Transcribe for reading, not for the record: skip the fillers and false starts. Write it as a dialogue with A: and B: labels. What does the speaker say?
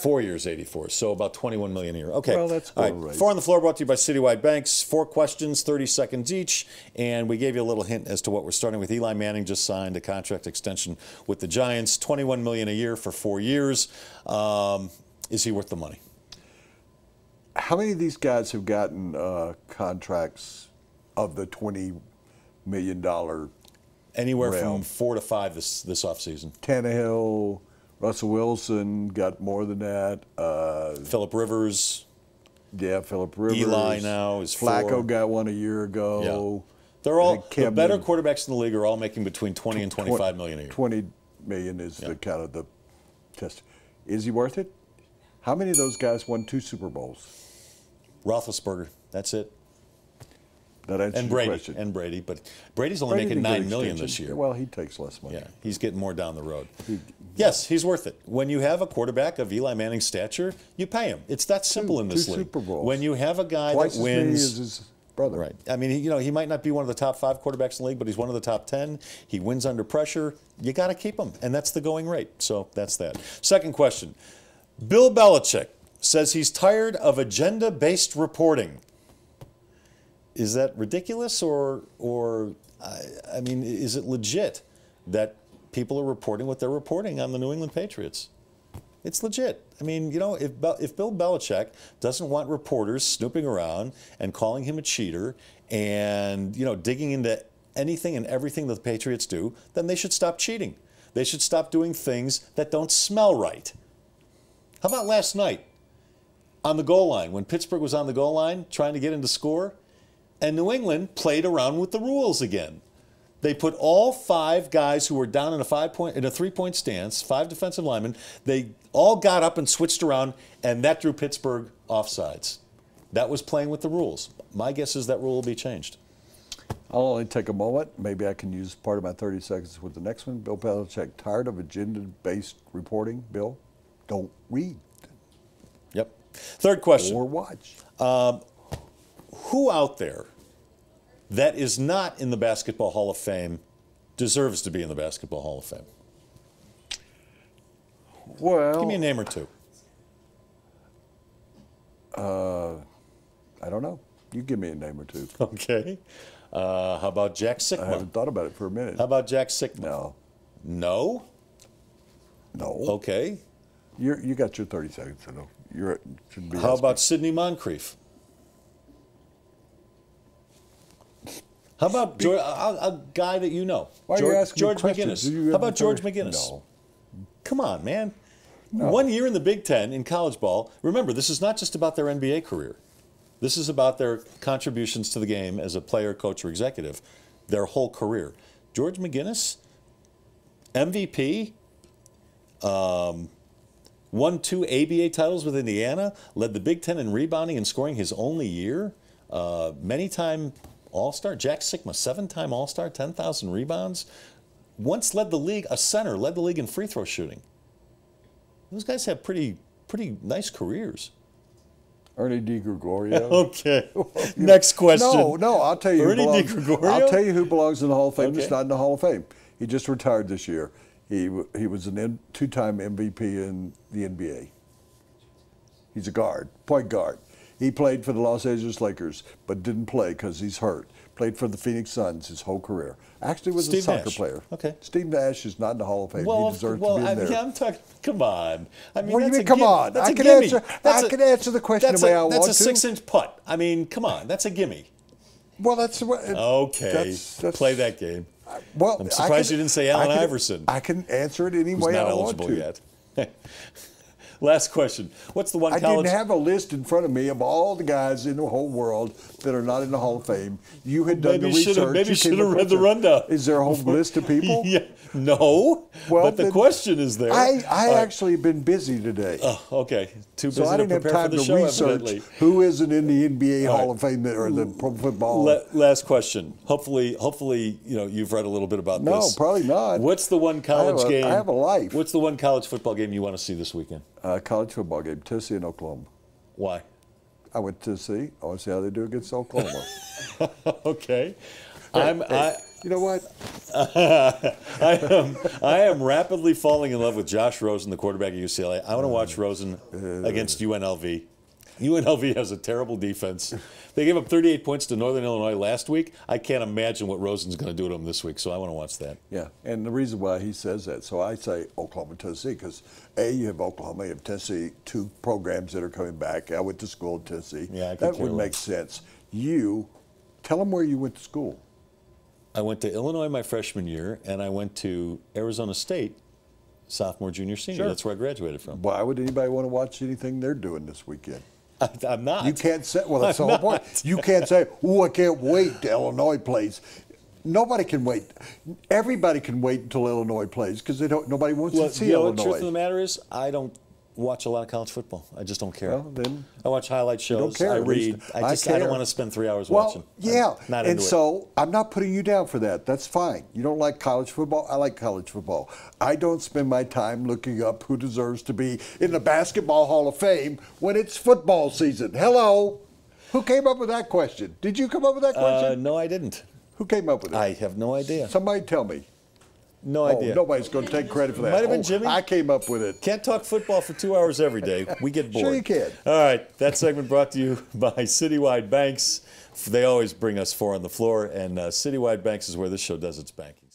A: 4 years, 84. So about $21 million a year. Okay.
B: Well, that's
A: all
B: all
A: right.
B: right.
A: 4 on the floor brought to you by Citywide Banks. 4 questions, 30 seconds each. And we gave you a little hint as to what we're starting with. Eli Manning just signed a contract extension with the Giants, $21 million a year for 4 years. Is he worth the money?
B: How many of these guys have gotten contracts of the $20 million?
A: Anywhere
B: realm?
A: from 4 to 5 this offseason.
B: Tannehill, Russell Wilson got more than that.
A: Phillip Rivers.
B: Yeah, Phillip Rivers.
A: Eli now is 4.
B: Flacco got one a year ago.
A: Yeah. They're all the better
B: Newton,
A: quarterbacks in the league are all making between 20 and 25 million a year.
B: 20 million is the kind of the test. Is he worth it? How many of those guys won 2 Super Bowls?
A: Roethlisberger, that's it.
B: That answers your question.
A: And Brady, but Brady's only making $9 million this year.
B: Well, he takes less money.
A: Yeah, he's getting more down the road. Yes, he's worth it. When you have a quarterback of Eli Manning's stature, you pay him. It's that simple in this
B: 2
A: league.
B: Super Bowls.
A: When you have a guy
B: Twice
A: that wins,
B: as many as his brother.
A: Right. I mean, he might not be one of the top 5 quarterbacks in the league, but he's one of the top 10. He wins under pressure. You got to keep him, and that's the going rate. So that's that. Second question. Bill Belichick says he's tired of agenda-based reporting. Is that ridiculous, or I mean, is it legit that people are reporting what they're reporting on the New England Patriots? It's legit. I mean, you know, if Bill Belichick doesn't want reporters snooping around and calling him a cheater and, you know, digging into anything and everything that the Patriots do, then they should stop cheating. They should stop doing things that don't smell right. How about last night on the goal line, when Pittsburgh was on the goal line trying to get him to score, and New England played around with the rules again. They put all 5 guys who were down in a 3-point stance, 5 defensive linemen. They all got up and switched around, and that drew Pittsburgh offsides. That was playing with the rules. My guess is that rule will be changed.
B: I'll only take a moment. Maybe I can use part of my 30 seconds with the next one. Bill Belichick, tired of agenda-based reporting? Bill, don't read.
A: Yep. Third question.
B: Or watch.
A: Who out there that is not in the Basketball Hall of Fame deserves to be in the Basketball Hall of Fame?
B: Well,
A: give me a name or 2.
B: I don't know. You give me a name or 2.
A: Okay. How about Jack Sikma?
B: I haven't thought about it for a minute.
A: How about Jack Sikma?
B: No.
A: No?
B: No.
A: Okay.
B: You got your 30 seconds, so shouldn't be.
A: How about Sidney Moncrief? How about a guy that you know?
B: Why are you asking
A: George
B: me questions?
A: McGinnis. How about George McGinnis?
B: No.
A: Come on, man.
B: No.
A: 1 year in the Big Ten in college ball. Remember, this is not just about their NBA career. This is about their contributions to the game as a player, coach, or executive, their whole career. George McGinnis, MVP, won 2 ABA titles with Indiana, led the Big Ten in rebounding and scoring his only year, many-time All-Star. Jack Sikma, 7-time All-Star, 10,000 rebounds. Once led the league, a center, led the league in free throw shooting. Those guys have pretty nice careers.
B: Ernie DiGregorio.
A: Okay. Next question.
B: No, I'll tell you.
A: Ernie DiGregorio?
B: I'll tell you who belongs in the Hall of Fame.
A: Okay.
B: It's not in the Hall of Fame. He just retired this year. He was a 2-time MVP in the NBA. He's a guard, point guard. He played for the Los Angeles Lakers, but didn't play because he's hurt. Played for the Phoenix Suns his whole career. Actually was a soccer player.
A: Okay.
B: Steve Nash is not in the Hall of Fame. He deserves to be in there.
A: I'm talking, come on. I mean,
B: What do you
A: that's
B: mean, come on?
A: That's
B: I
A: a
B: can
A: gimme.
B: answer the question the way I want to.
A: That's a 6-inch putt. I mean, come on. That's a gimme.
B: Well, that's what.
A: Okay.
B: That's,
A: play that game.
B: Well,
A: I'm surprised you didn't say Allen Iverson.
B: I can answer it any way I want to.
A: Who's not eligible yet. Last question. What's the one
B: I
A: college?
B: didn't have a list in front of me of all the guys in the whole world that are not in the Hall of Fame. You had done the research.
A: Maybe you should have read the rundown.
B: Is there a whole list of people?
A: Yeah. No.
B: Well,
A: but the question is there.
B: I actually have been busy today.
A: Oh, okay. Too busy
B: So I didn't
A: to
B: have
A: prepare
B: time
A: for the
B: to
A: show,
B: research
A: evidently.
B: who isn't in the NBA
A: All
B: Hall
A: right.
B: of Fame or the Pro Football.
A: Last question. Hopefully, you know, you've read a little bit about
B: No,
A: this.
B: probably not.
A: What's the one college game?
B: I have a life.
A: What's the one college football game you want to see this weekend?
B: College football game, Tennessee and Oklahoma.
A: Why?
B: I went to Tennessee. I want to see how they do against Oklahoma.
A: Okay.
B: Hey, You know what?
A: I am rapidly falling in love with Josh Rosen, the quarterback at UCLA. I want to watch Rosen against UNLV. UNLV has a terrible defense. They gave up 38 points to Northern Illinois last week. I can't imagine what Rosen's going to do to them this week, so I want to watch that.
B: Yeah, and the reason why he says that, so I say Oklahoma, Tennessee, because you have Oklahoma, you have Tennessee, two programs that are coming back. I went to school in Tennessee.
A: Yeah,
B: that would make sense. You, tell them where you went to school.
A: I went to Illinois my freshman year, and I went to Arizona State sophomore, junior, senior.
B: Sure.
A: That's where I graduated from.
B: Why would anybody want to watch anything they're doing this weekend?
A: I'm not.
B: You can't say, well, that's the whole point. You can't say, oh, I can't wait till Illinois plays. Nobody can wait. Everybody can wait until Illinois plays because nobody wants to see Illinois.
A: The truth of the matter is, I don't watch a lot of college football. I just don't care.
B: Well, then
A: I watch highlight shows.
B: don't care,
A: I read. I don't want to spend 3 hours watching.
B: Yeah,
A: not
B: and
A: into
B: so I'm not putting you down for that. That's fine. You don't like college football. I like college football. I don't spend my time looking up who deserves to be in the Basketball Hall of Fame when it's football season. Hello, who came up with that question? Did you come up with that question?
A: No, I didn't.
B: Who came up with it?
A: I have no idea.
B: Somebody tell me.
A: No idea.
B: Nobody's going to take credit for that.
A: Might have been Jimmy.
B: I came up with it.
A: Can't talk football for 2 hours every day. We get bored.
B: Sure you can.
A: All right. That segment brought to you by Citywide Banks. They always bring us four on the floor, and Citywide Banks is where this show does its banking.